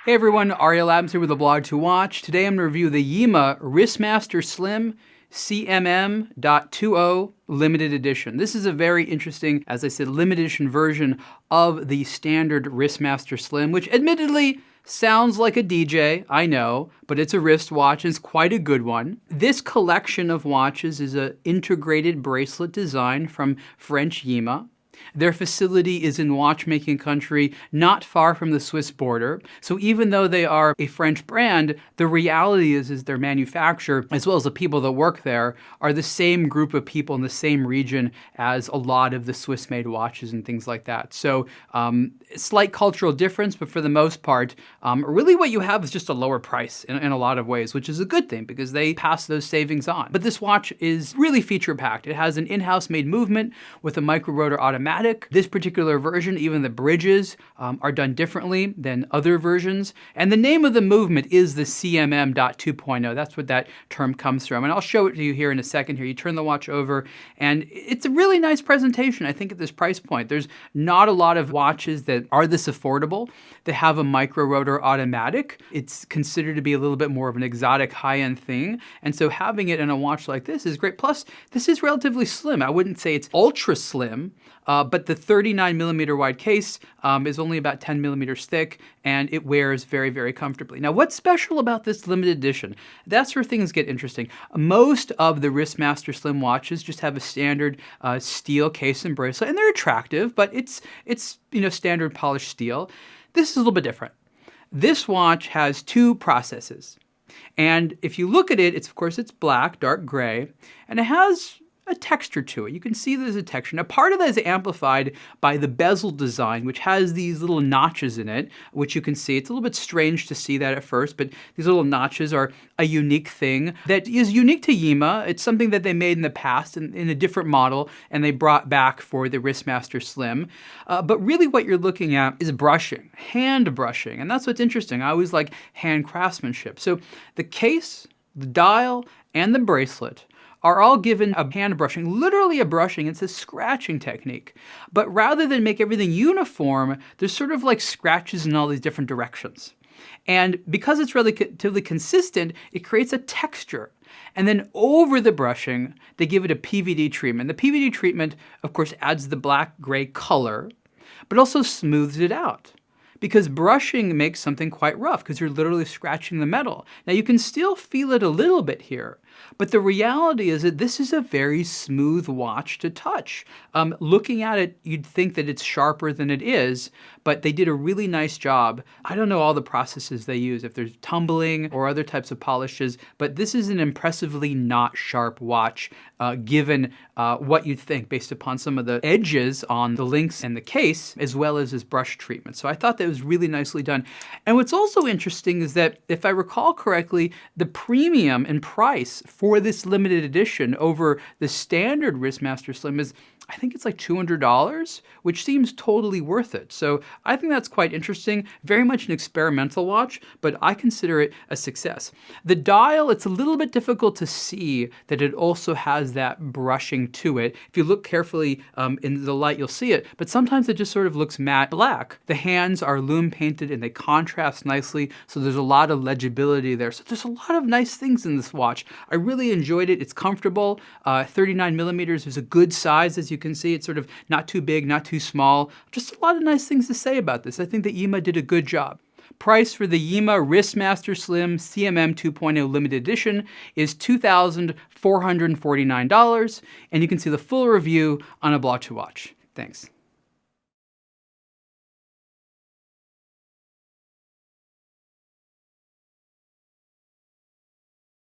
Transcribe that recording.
Hey everyone, Ariel Adams here with a blog to watch. Today I'm going to review the Yema Wristmaster Slim CMM.20 limited edition. This is a very interesting, as I said, limited edition version of the standard Wristmaster Slim, which admittedly sounds like a DJ, I know, but it's a wristwatch and it's quite a good one. This collection of watches is an integrated bracelet design from French Yema. Their facility is in watchmaking country not far from the Swiss border. So even though they are a French brand, the reality is their manufacturer, as well as the people that work there, are the same group of people in the same region as a lot of the Swiss-made watches and things like that. So slight cultural difference, but for the most part, really what you have is just a lower price in a lot of ways, which is a good thing because they pass those savings on. But this watch is really feature-packed. It has an in-house made movement with a micro-rotor automatic. This particular version, even the bridges are done differently than other versions. And the name of the movement is the CMM.20. That's what that term comes from. And I'll show it to you here in a second here. You turn the watch over and it's a really nice presentation, I think, at this price point. There's not a lot of watches that are this affordable that have a micro rotor automatic. It's considered to be a little bit more of an exotic high-end thing. And so having it in a watch like this is great. Plus, this is relatively slim. I wouldn't say it's ultra slim, but the 39 millimeter wide case is only about 10 millimeters thick, and it wears very, very comfortably. Now, what's special about this limited edition? That's where things get interesting. Most of the Wristmaster Slim watches just have a standard steel case and bracelet, and they're attractive, but it's standard polished steel. This is a little bit different. This watch has two processes, and if you look at it, of course it's black, dark gray, and it has a texture to it. You can see there's a texture. Now, part of that is amplified by the bezel design, which has these little notches in it, which you can see. It's a little bit strange to see that at first, but these little notches are a unique thing that is unique to Yema. It's something that they made in the past in a different model, and they brought back for the Wristmaster Slim. But really what you're looking at is brushing, hand brushing, and that's what's interesting. I always like hand craftsmanship. So the case, the dial, and the bracelet are all given a hand brushing, literally a brushing. It's a scratching technique. But rather than make everything uniform, there's sort of like scratches in all these different directions. And because it's relatively consistent, it creates a texture. And then over the brushing, they give it a PVD treatment. The PVD treatment, of course, adds the black-gray color, but also smooths it out. Because brushing makes something quite rough because you're literally scratching the metal. Now you can still feel it a little bit here, but the reality is that this is a very smooth watch to touch. Looking at it, you'd think that it's sharper than it is, but they did a really nice job. I don't know all the processes they use, if there's tumbling or other types of polishes, but this is an impressively not sharp watch given what you'd think based upon some of the edges on the links and the case, as well as this brush treatment. So I thought that was really nicely done. And what's also interesting is that, if I recall correctly, the premium in price for this limited edition over the standard Wristmaster Slim is, I think it's like $200, which seems totally worth it. So I think that's quite interesting. Very much an experimental watch, but I consider it a success. The dial, it's a little bit difficult to see that it also has that brushing to it. If you look carefully in the light, you'll see it, but sometimes it just sort of looks matte black. The hands are lume painted and they contrast nicely, so there's a lot of legibility there. So there's a lot of nice things in this watch. I really enjoyed it. It's comfortable. 39 millimeters is a good size, as you can see. It's sort of not too big, not too small. Just a lot of nice things to say about this. I think that Yema did a good job. Price for the Yema Wristmaster Slim CMM 2.0 limited edition is $2,449, and you can see the full review on a blog to watch. Thanks.